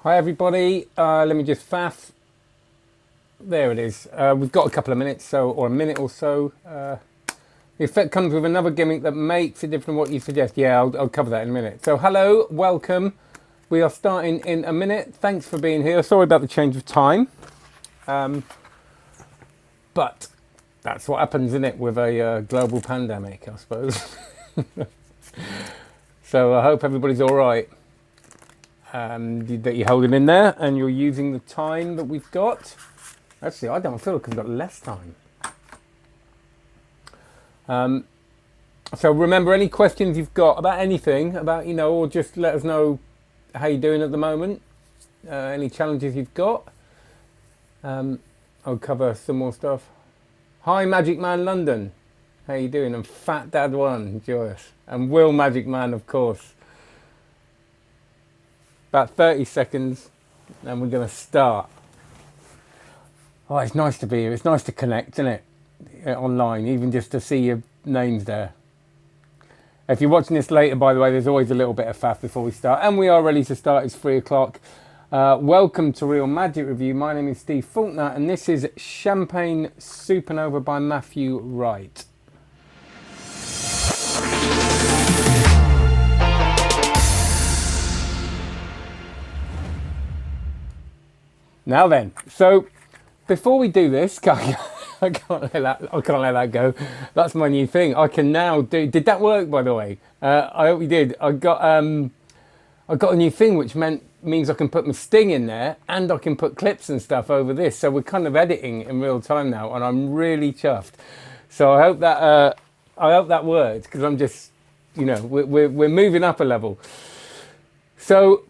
Hi everybody, let me just faff. There it is. We've got a couple of minutes, or a minute or so. The effect comes with another gimmick that makes it different from what you suggest. Yeah, I'll cover that in a minute. So hello, welcome. We are starting in a minute. Thanks for being here. Sorry about the change of time. But that's what happens, isn't it, with a global pandemic, I suppose. So I hope everybody's all right. That you're holding in there and you're using the time that we've got. Actually, I don't feel like I've got less time. So remember, any questions you've got about anything, about, or just let us know how you're doing at the moment. Any challenges you've got. I'll cover some more stuff. Hi, Magic Man London. How you doing? And Fat Dad One, joyous. And Will Magic Man, of course. About 30 seconds, and we're going to start. Oh, it's nice to be here. It's nice to connect, isn't it? Online, even just to see your names there. If you're watching this later, by the way, there's always a little bit of faff before we start. And we are ready to start. It's 3 o'clock. Welcome to Real Magic Review. My name is Steve Faulkner, and this is Champagne Supernova by Matthew Wright. Now then, so before we do this, I can't let that go. That's my new thing. I can now do. Did that work, by the way? I hope you did. I got a new thing, which means I can put my sting in there, and I can put clips and stuff over this. So we're kind of editing in real time now, and I'm really chuffed. So I hope that works, because I'm just, we're moving up a level. So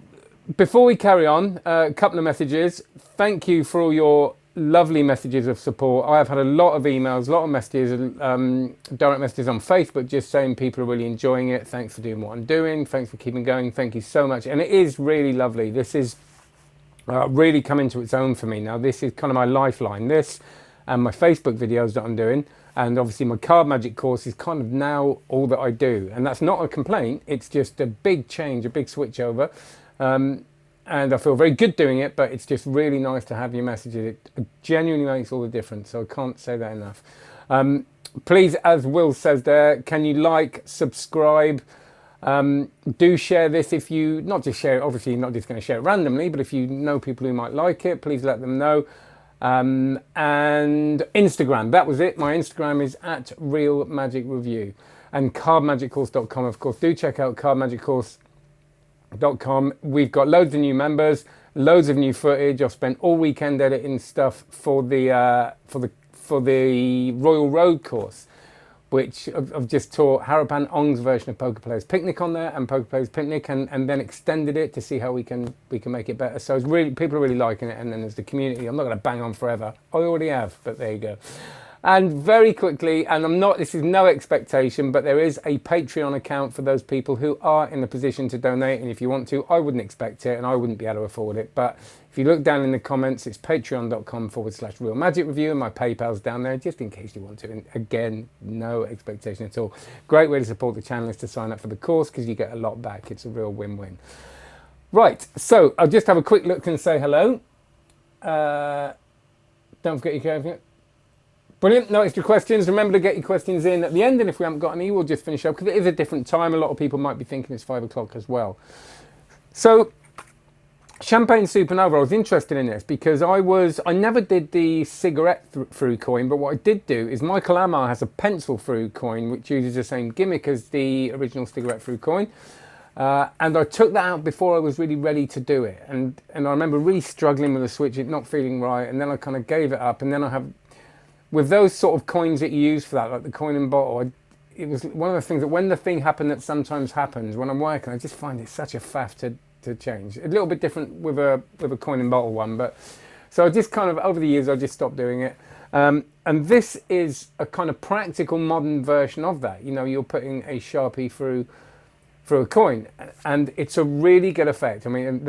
before we carry on, a couple of messages. Thank you for all your lovely messages of support. I have had a lot of emails, a lot of messages, direct messages on Facebook, just saying people are really enjoying it. Thanks for doing what I'm doing. Thanks for keeping going. Thank you so much. And it is really lovely. This is really come into its own for me now. This is kind of my lifeline. This and my Facebook videos that I'm doing. And obviously my card magic course is kind of now all that I do. And that's not a complaint. It's just a big change, a big switch over. And I feel very good doing it, but it's just really nice to have your messages. It genuinely makes all the difference, so I can't say that enough. Please, as Will says there, can you like, subscribe, do share this if you, not just share it, obviously you're not just going to share it randomly, but if you know people who might like it, please let them know. And Instagram, that was it. My Instagram is at Real Magic Review. And cardmagiccourse.com, of course. Do check out cardmagiccourse.com. We've got loads of new members, loads of new footage. I've spent all weekend editing stuff for the Royal Road course, which I've just taught Harapan Ong's version of Poker Players Picnic on there and Poker Players Picnic, and then extended it to see how we can make it better. So it's really, people are really liking it, and then there's the community. I'm not going to bang on forever. I already have, but there you go. And very quickly, and this is no expectation, but there is a Patreon account for those people who are in a position to donate. And if you want to, I wouldn't expect it and I wouldn't be able to afford it. But if you look down in the comments, it's patreon.com/Real Magic Review, and my PayPal's down there just in case you want to. And again, no expectation at all. Great way to support the channel is to sign up for the course, because you get a lot back. It's a real win-win. Right, so I'll just have a quick look and say hello. Don't forget your curve yet. Brilliant. No extra questions. Remember to get your questions in at the end, and if we haven't got any, we'll just finish up, because it is a different time. A lot of people might be thinking it's 5 o'clock as well. So, Champagne Supernova, I was interested in this because I never did the cigarette through coin, but what I did do is Michael Amar has a pencil through coin, which uses the same gimmick as the original cigarette through coin. And I took that out before I was really ready to do it. And I remember really struggling with the switch, it not feeling right, and then I kind of gave it up, and then I have, with those sort of coins that you use for that, like the coin and bottle, it was one of the things that when the thing happened that sometimes happens when I'm working, I just find it such a faff to change. A little bit different with a coin and bottle one, but so I just kind of, over the years, I just stopped doing it. And this is a kind of practical modern version of that. You're putting a Sharpie through a coin, and it's a really good effect. I mean,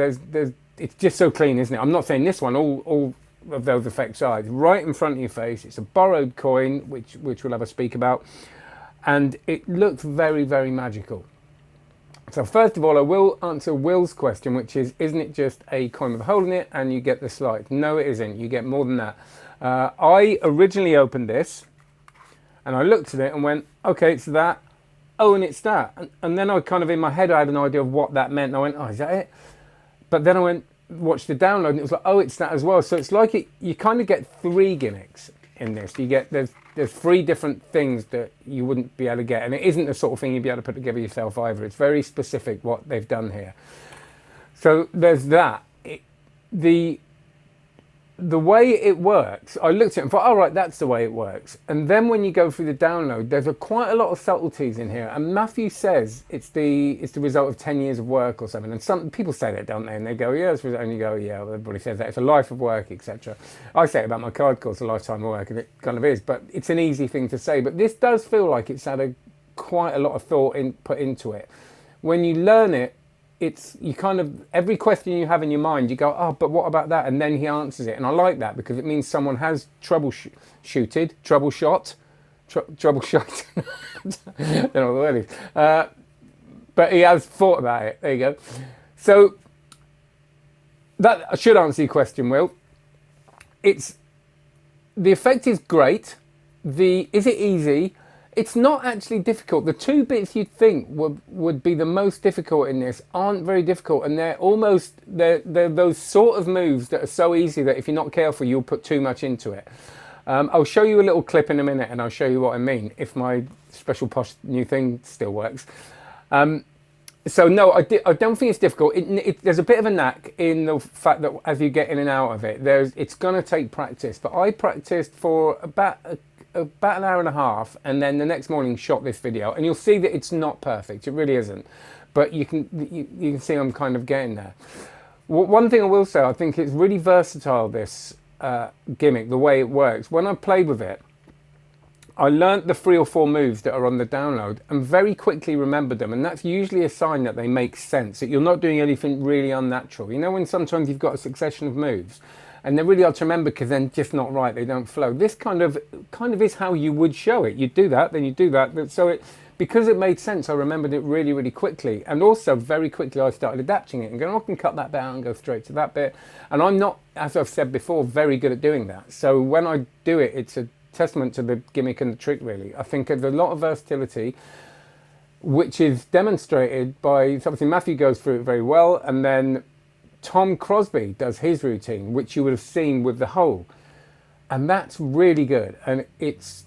it's just so clean, isn't it? I'm not saying this one, all of those effects are. It's right in front of your face. It's a borrowed coin, which we'll have a speak about, and it looks very, very magical. So first of all, I will answer Will's question, which is, isn't it just a coin with a hole in it and you get the slide? No, it isn't. You get more than that. I originally opened this and I looked at it and went, okay, it's that. Oh, and it's that. And then I kind of, in my head, I had an idea of what that meant. And I went, oh, is that it? But then I went, watched the download and it was like, oh, it's that as well. So it's like you kind of get 3 gimmicks in this. There's 3 different things that you wouldn't be able to get. And it isn't the sort of thing you'd be able to put together yourself either. It's very specific what they've done here. So there's that. The way it works, I looked at it and thought, oh, right, that's the way it works. And then when you go through the download, there's quite a lot of subtleties in here. And Matthew says it's the result of 10 years of work or something. And some people say that, don't they? And they go, yeah, it's, and you go, yeah, well, everybody says that. It's a life of work, etc. I say it about my card course, a lifetime of work, and it kind of is. But it's an easy thing to say. But this does feel like it's had quite a lot of thought put into it. When you learn it, you kind of, every question you have in your mind, you go, oh, but what about that? And then he answers it. And I like that because it means someone has troubleshot. I don't know what the word is. But he has thought about it. There you go. So that I should answer your question, Will. The effect is great. Is it easy? It's not actually difficult. The 2 bits you'd think would be the most difficult in this aren't very difficult, and they're those sort of moves that are so easy that if you're not careful, you'll put too much into it. I'll show you a little clip in a minute, and I'll show you what I mean if my special posh new thing still works. So no, I don't think it's difficult. There's a bit of a knack in the fact that as you get in and out of it, it's going to take practice. But I practiced for about an hour and a half, and then the next morning shot this video, and you'll see that it's not perfect. It really isn't, but you can see I'm kind of getting there. One thing I will say, I think it's really versatile, this gimmick, the way it works. When I played with it, I learnt the 3 or 4 moves that are on the download and very quickly remembered them, and that's usually a sign that they make sense, that you're not doing anything really unnatural. You know, when sometimes you've got a succession of moves and they're really hard to remember because they're just not right, they don't flow. This kind of is how you would show it. You do that, then you do that. So because it made sense, I remembered it really, really quickly. And also very quickly I started adapting it and going, I can cut that bit out and go straight to that bit. And I'm not, as I've said before, very good at doing that. So when I do it, it's a testament to the gimmick and the trick, really. I think there's a lot of versatility, which is demonstrated by something Matthew goes through it very well, and then Tom Crosby does his routine, which you would have seen with the hole, and that's really good. And it's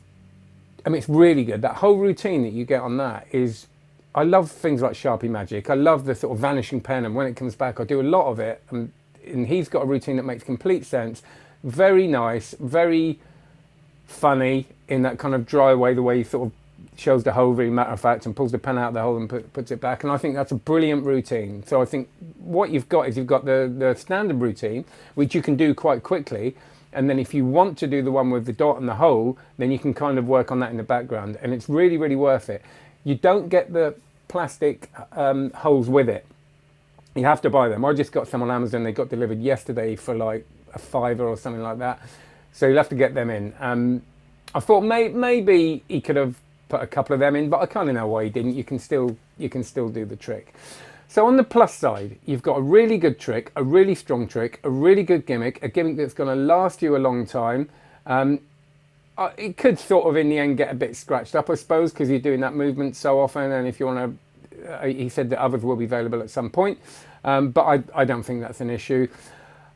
really good. That whole routine that you get on that is, I love things like Sharpie Magic. I love the sort of vanishing pen, and when it comes back, I do a lot of it. And he's got a routine that makes complete sense. Very nice, very funny in that kind of dry way, the way he sort of shows the hole very matter of fact and pulls the pen out of the hole and puts it back. And I think that's a brilliant routine. So I think what you've got is you've got the standard routine, which you can do quite quickly. And then if you want to do the one with the dot and the hole, then you can kind of work on that in the background. And it's really, really worth it. You don't get the plastic holes with it. You have to buy them. I just got some on Amazon. They got delivered yesterday for like a $5 or something like that. So you'll have to get them in. I thought maybe he could have put a couple of them in, but I kind of know why he didn't. You can still do the trick. So on the plus side, you've got a really good trick, a really strong trick, a really good gimmick, a gimmick that's going to last you a long time. It could sort of in the end get a bit scratched up, I suppose, because you're doing that movement so often. And if you want to, he said that others will be available at some point, but I don't think that's an issue.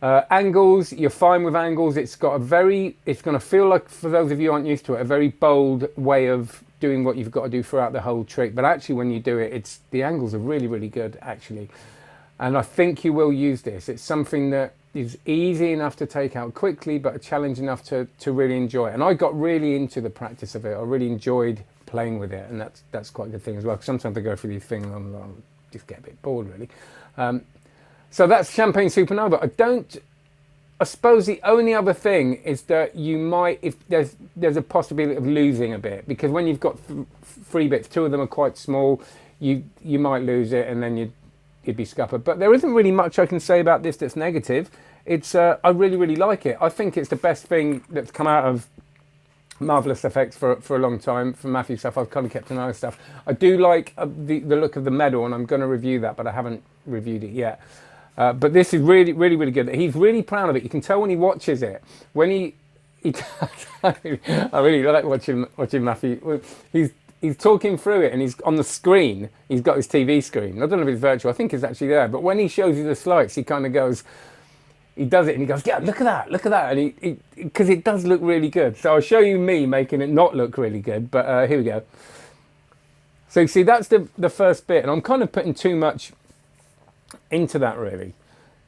Angles, you're fine with angles. It's going to feel like, for those of you who aren't used to it, a very bold way of doing what you've got to do throughout the whole trick. But actually when you do it, the angles are really, really good, actually. And I think you will use this. It's something that is easy enough to take out quickly, but a challenge enough to really enjoy it. And I got really into the practice of it. I really enjoyed playing with it, and that's quite a good thing as well. Sometimes I go through these things and I'll just get a bit bored, really. So that's Champagne Supernova. I suppose the only other thing is that you might, if there's a possibility of losing a bit, because when you've got 3 bits, 2 of them are quite small, you might lose it and then you'd be scuppered. But there isn't really much I can say about this that's negative. I really, really like it. I think it's the best thing that's come out of marvellous effects for a long time. For Matthew stuff, I've kind of kept an eye on stuff. I do like the look of the medal, and I'm going to review that, but I haven't reviewed it yet. But this is really, really, really good. He's really proud of it. You can tell when he watches it. When he I really like watching Matthew. He's talking through it, and he's on the screen. He's got his TV screen. I don't know if it's virtual. I think it's actually there. But when he shows you the slides, he kind of goes, he does it, and he goes, yeah, look at that, and he because it does look really good. So I'll show you me making it not look really good. But here we go. So you see, that's the first bit, and I'm kind of putting too much into that really.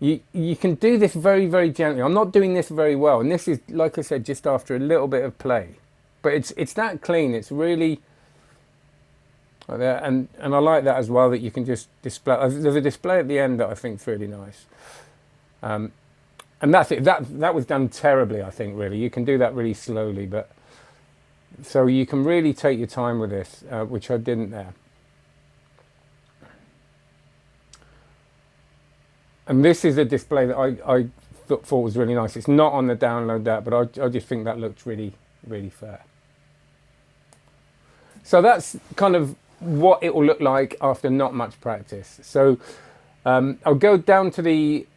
You can do this very, very gently. I'm not doing this very well, and this is, like I said, just after a little bit of play. But it's that clean. It's really like that, and I like that as well, that you can just display. There's a display at the end that I think is really nice. And that's it. That was done terribly, I think. Really, you can do that really slowly, but so you can really take your time with this, which I didn't there. And this is a display that I thought was really nice. It's not on the download that, but I just think that looks really, really fair. So that's kind of what it will look like after not much practice. So I'll go down to the,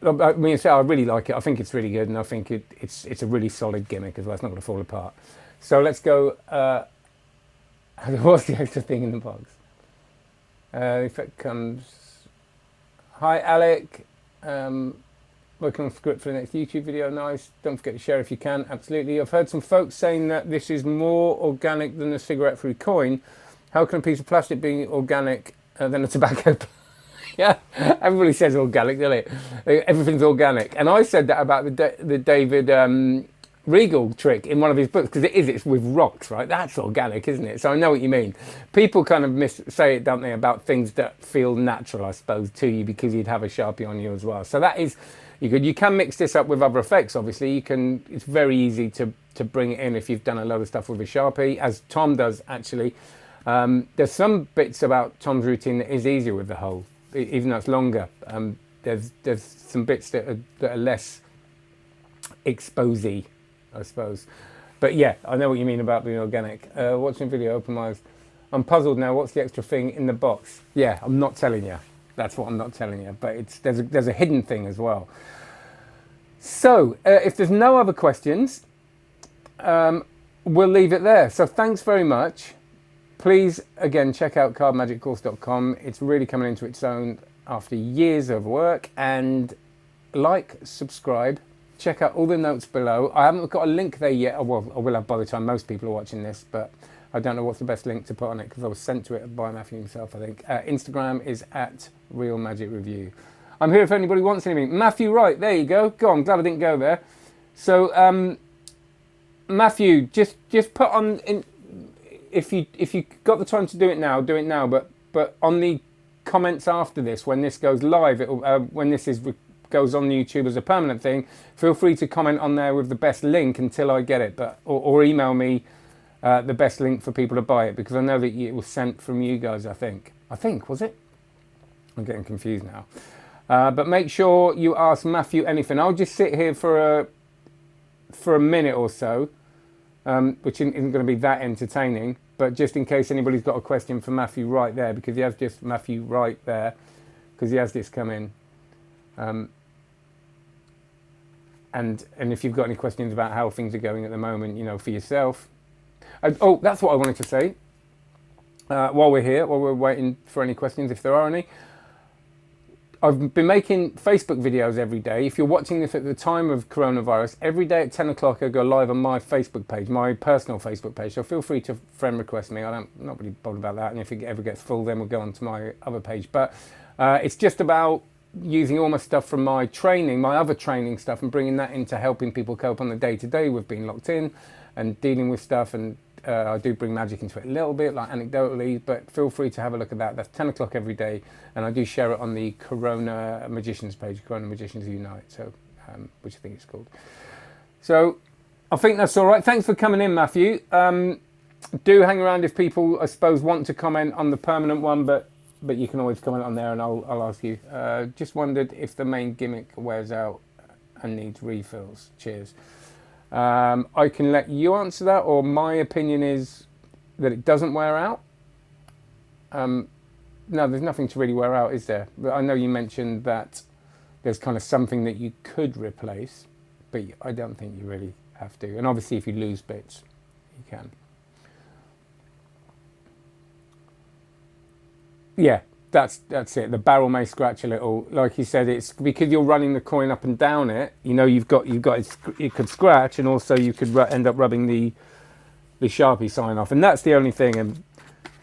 I mean, I really like it. I think it's really good, and I think it's a really solid gimmick as well. It's not going to fall apart. So let's go, what's the extra thing in the box? Effect comes, hi Alec, working on script for the next YouTube video, nice. Don't forget to share if you can, absolutely. I've heard some folks saying that this is more organic than a cigarette-free coin. How can a piece of plastic be organic than a tobacco? Yeah, everybody says organic, doesn't it? Everything's organic. And I said that about the David Regal trick in one of his books, because it's with rocks, right? That's organic, isn't it? So I know what you mean. People kind of say it, don't they, about things that feel natural, I suppose, to you, because you'd have a Sharpie on you as well. So that is, you can mix this up with other effects, obviously. It's very easy to bring it in if you've done a load of stuff with a Sharpie, as Tom does, actually. There's some bits about Tom's routine that is easier with the hole, even though it's longer. There's some bits that are less exposy, I suppose. But yeah, I know what you mean about being organic. Watching video, open my eyes. I'm puzzled now. What's the extra thing in the box? Yeah, I'm not telling you. That's what I'm not telling you. But there's a hidden thing as well. So if there's no other questions, we'll leave it there. So thanks very much. Please, again, check out cardmagiccourse.com. It's really coming into its own after years of work. And like, subscribe, check out all the notes below. I haven't got a link there yet. Well, I will have by the time most people are watching this, but I don't know what's the best link to put on it, because I was sent to it by Matthew himself, I think. Instagram is @RealMagicReview. I'm here if anybody wants anything. Matthew Wright, there you go. Go on, glad I didn't go there. So, Matthew, just put on... If you got the time to do it now, do it now. But on the comments after this, when this goes live, when this goes on YouTube as a permanent thing, feel free to comment on there with the best link until I get it. Or email me the best link for people to buy it, because I know that it was sent from you guys. I think was it? I'm getting confused now. But make sure you ask Matthew anything. I'll just sit here for a minute or so, which isn't going to be that entertaining. But just in case anybody's got a question for Matthew right there, because he has just Matthew right there, because he has this come in. And if you've got any questions about how things are going at the moment, for yourself. Oh, that's what I wanted to say. While we're waiting for any questions, if there are any. I've been making Facebook videos every day. If you're watching this at the time of coronavirus, every day at 10 o'clock I go live on my Facebook page, my personal Facebook page. So feel free to friend request me. I'm not really bothered about that. And if it ever gets full, then we'll go on to my other page. But it's just about using all my stuff from my training, my other training stuff, and bringing that into helping people cope on the day-to-day with being locked in and dealing with stuff. And I do bring magic into it a little bit, like anecdotally, but feel free to have a look at that. That's 10 o'clock every day, and I do share it on the Corona Magicians page, Corona Magicians Unite, so which I think it's called. So I think that's all right. Thanks for coming in, Matthew. Do hang around if people, I suppose, want to comment on the permanent one, but you can always comment on there, and I'll ask you. Just wondered if the main gimmick wears out and needs refills. Cheers. I can let you answer that, or my opinion is that it doesn't wear out. No, there's nothing to really wear out, is there? But I know you mentioned that there's kind of something that you could replace, but I don't think you really have to. And obviously if you lose bits, you can. Yeah, that's it. The barrel may scratch a little. Like you said, it's because you're running the coin up and down it. You know, you've got it could scratch, and also you could end up rubbing the Sharpie sign off, and that's the only thing. And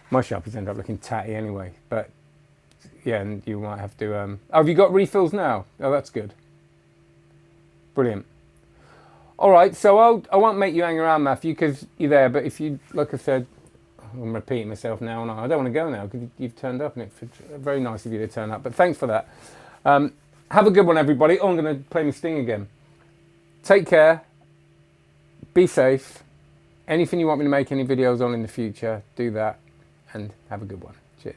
my Sharpies end up looking tatty anyway. But yeah, and you might have to. Oh, have you got refills now? Oh, that's good. Brilliant. All right, so I won't make you hang around, Matthew, because you're there. But if you, like I said, I'm repeating myself now, and I don't want to go now because you've turned up, and it's very nice of you to turn up. But thanks for that. Have a good one, everybody. Oh, I'm going to play my sting again. Take care. Be safe. Anything you want me to make any videos on in the future, do that, and have a good one. Cheers.